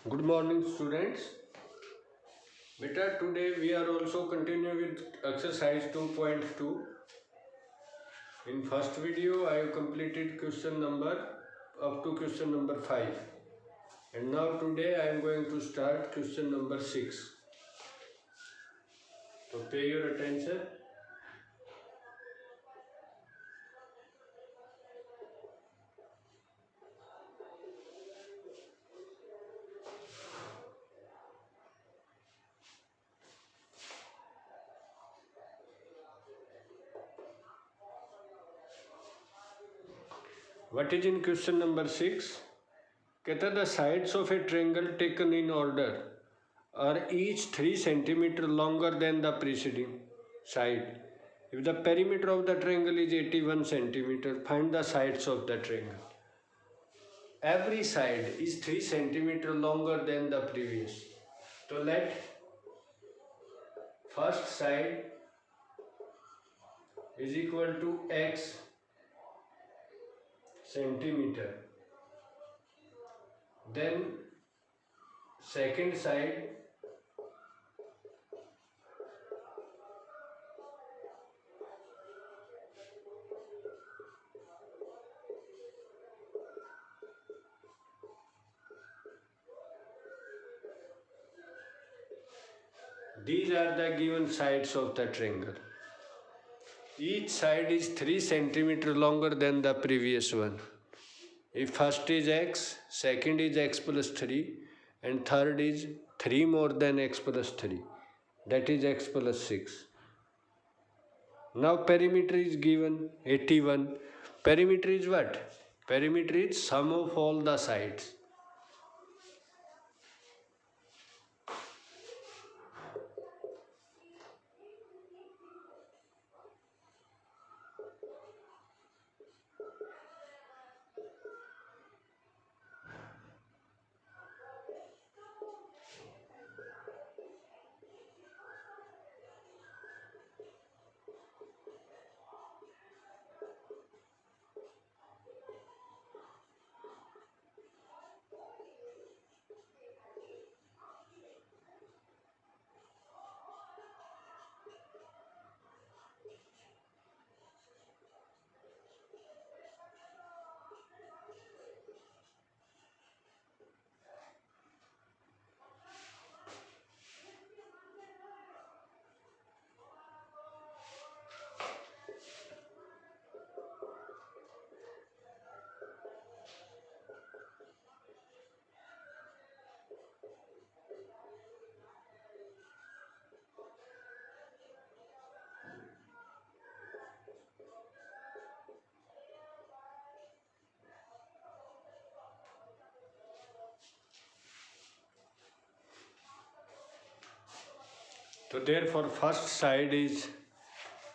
Good morning, students. Beta, today we are also continue with exercise 2.2. In first video, I have completed question number up to question number 5. And now today I am going to start question number 6. So pay your attention. What is in question number 6? कहता the sides of a triangle taken in order are each 3 centimeter longer than the preceding side. If the perimeter of the triangle is 81 centimeter, find the sides of the triangle. Every side is 3 centimeter longer than the previous. So let first side is equal to x centimeter. Then second side these are the given sides of the triangle. Each side is 3 centimeter longer than the previous one. If first is x, second is x plus 3 and third is 3 more than x plus 3, that is x plus 6. Now perimeter is given 81. Perimeter is what? Perimeter is sum of all the sides. So therefore first side is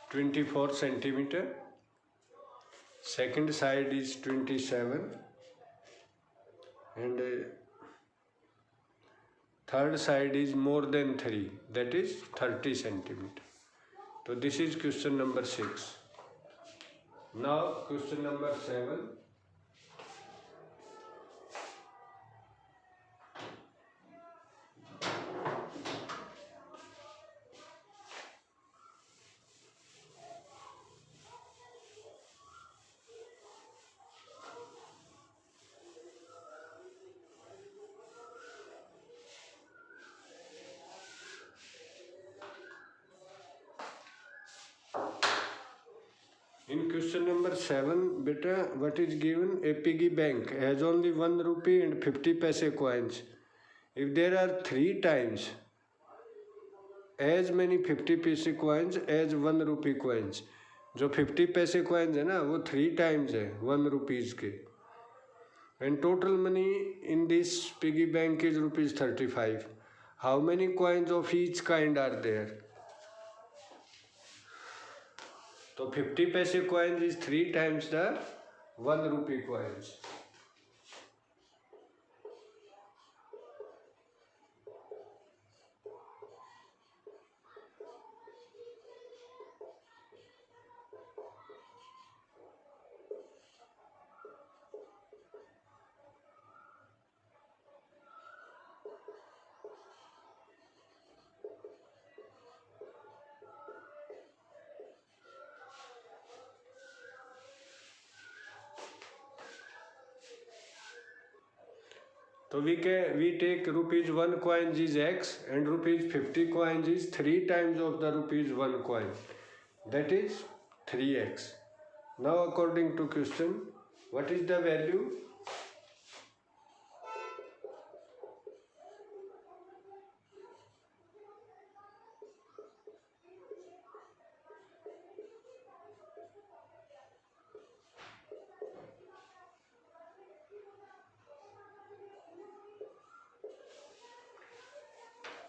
24 centimeter, second side is 27 and third side is more than 3, that is 30 centimeter. So this is question number 6. Now question number 7. In question number 7, beta, what is given? A piggy bank has only 1 rupee and 50 paise coins. If there are 3 times as many 50 paise coins as 1 rupee coins, जो 50 पैसे coins है ना वो 3 times है 1 rupees के. And total money in this piggy bank is rupees 35. How many coins of each kind are there? तो 50 पैसे coins is 3 times the 1 rupee coins. So we take rupees 1 coin is x and rupees 50 coins is 3 times of the rupees 1 coin. That is 3x. Now according to question, what is the value?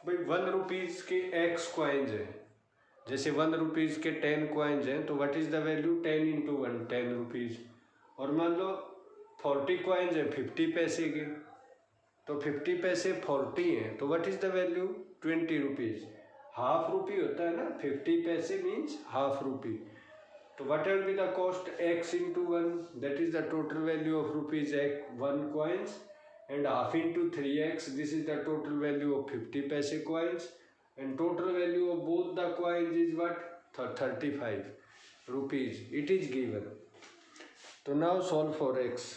भाई 1 rupees के x coins हैं, जैसे 1 rupees के 10 coins हैं, तो what is the value 10 into 1 10 rupees. और मान लो 40 coins हैं 50 पैसे के, तो 50 पैसे 40 हैं, तो what is the value 20 rupees. Half rupee होता है ना, 50 पैसे मीन्स हाफ रुपी। तो what will be the cost x into 1, that is the total value of rupees 1 coins, and half into 3x, this is the total value of 50 paise coins, and total value of both the coins is what 35 rupees. It is given. So now solve for x.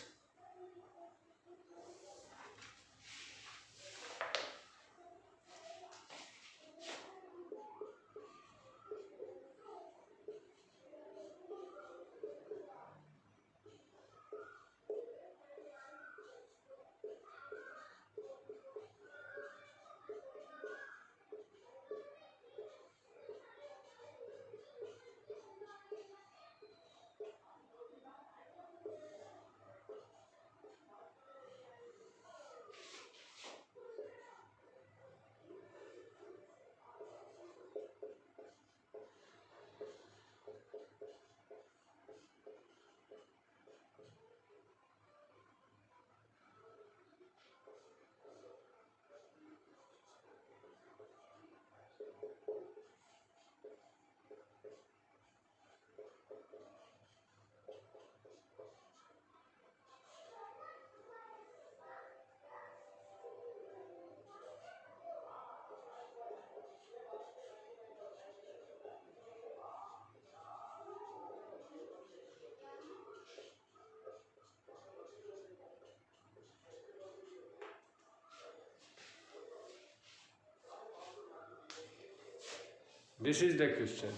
This is the question.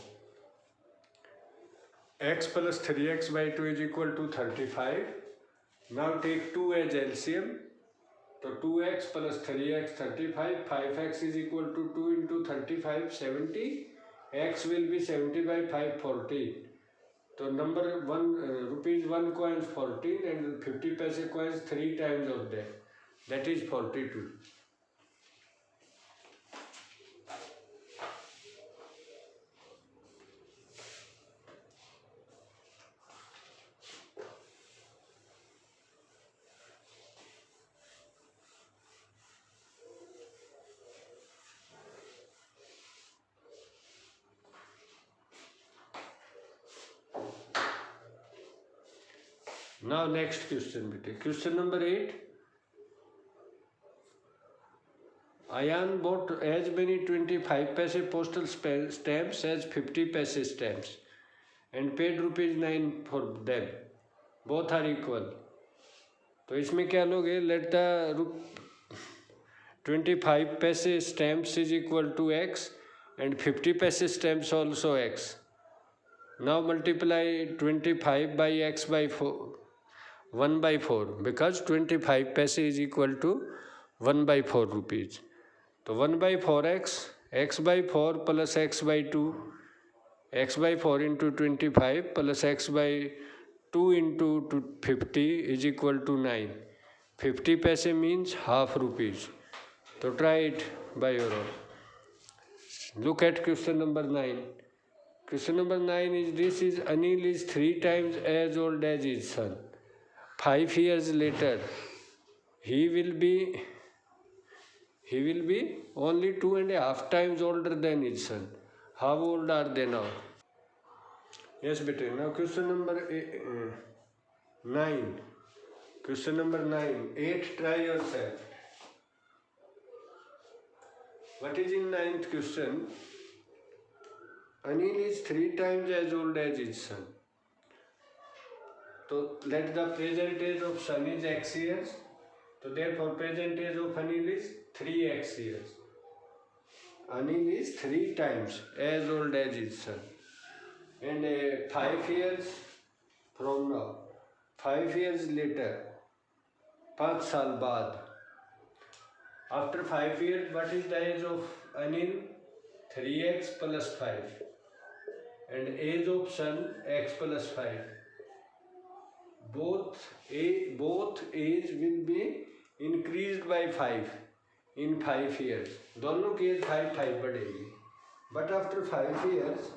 X plus 3x by 2 is equal to 35. Now take 2 as LCM. So 2x plus 3x 35, 5x is equal to 2 into 35 70. X will be 70 by 5 14. So number 1 rupees 1 coins 14 and 50 paise coins 3 times of that. That is 42. Now next question beta. Question number 8. Ayan bought as many 25 paise postal stamps as 50 paise stamps and paid rupees 9 for them. Both are equal. तो इसमें क्या लोगे, let the 25 paise stamps is equal to x and 50 paise stamps also x. Now multiply 25 by x by 4. 1 by 4 because 25 paise is equal to 1 by 4 rupees. So 1 by 4x, x by 4 plus x by 2, x by 4 into 25 plus x by 2 into 50 is equal to 9. 50 paise means half rupees. So try it by your own. Look at question number 9. Question number 9 is this is Anil is 3 times as old as his son. 5 years later, he will be only 2.5 times older than his son. How old are they now? Yes, beta. Now question number 9. Question number 9. 8. Try yourself. What is in 9th question? Anil is 3 times as old as his son. So let the present age of son is x years. So therefore present age of Anil is 3x years. Anil is 3 times as old as his son. And 5 years from now, 5 years later, 5 साल बाद, after 5 years, what is the age of Anil? 3x plus 5. And age of son, x plus 5. Both age will be increased by 5 in 5 years. दोनों की as 5 बढ़ेगी. But after 5 years,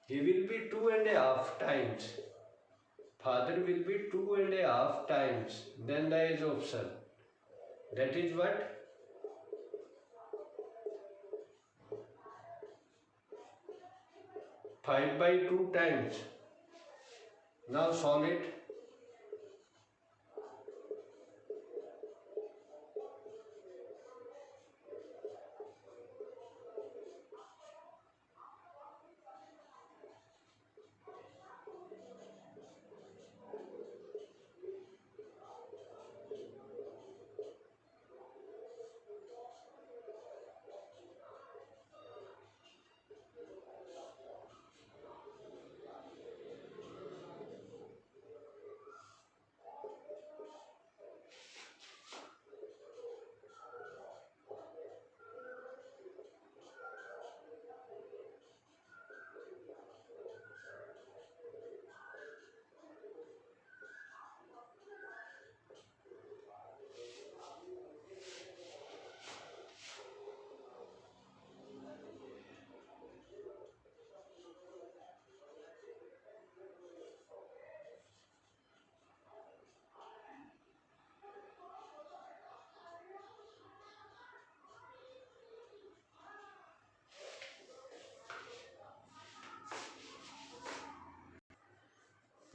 he will be 2.5 times. Father will be 2.5 times than the age of son. That is what? 5 by 2 times. Now solve it.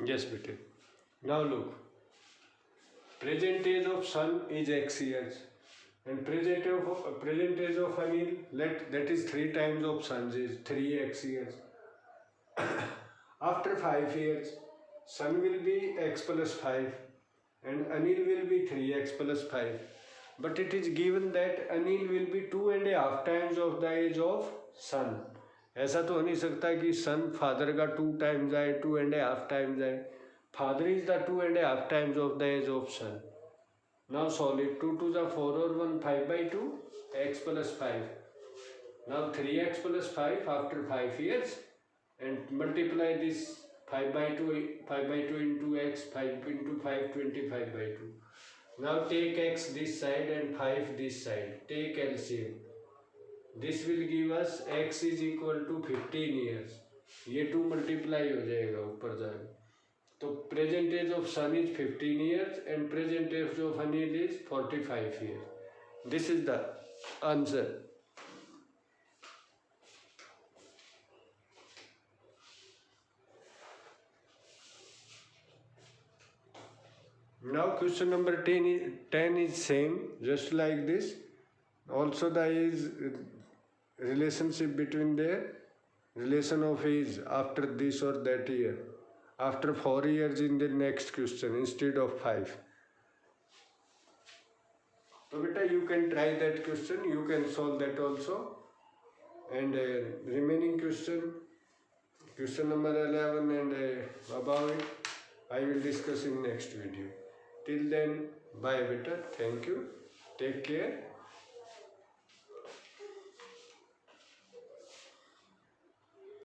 Yes, bete. Now look. Present age of son is x years, and present age of Anil, that is 3 times of son's age, 3x years. After 5 years, son will be x plus 5, and Anil will be 3x plus 5. But it is given that Anil will be 2.5 times of the age of son. ऐसा तो हो नहीं सकता कि सन father का 2 times आए, 2.5 times आए. Father is the 2.5 times of the age of son. Now solve it. 2 to the 4 or 1, 5 by 2, x plus 5. Now 3x plus 5 after 5 years, and multiply this 5 by 2 into x, 5 into 5, 25 by 2. Now take x this side and 5 this side. Take LCM. This will give us x is equal to 15 years. ये 2 multiply हो जाएगा ऊपर जाएगा. तो present age of son is 15 years and present age of Anil is 45 years. This is the answer. Now question number 10 is same, just like this. Also there is relationship between the relation of age after this or that year. After 4 years in the next question instead of 5. So beta, you can try that question, you can solve that also. And remaining question number 11 and above it, I will discuss in next video. Till then, bye beta, thank you, take care.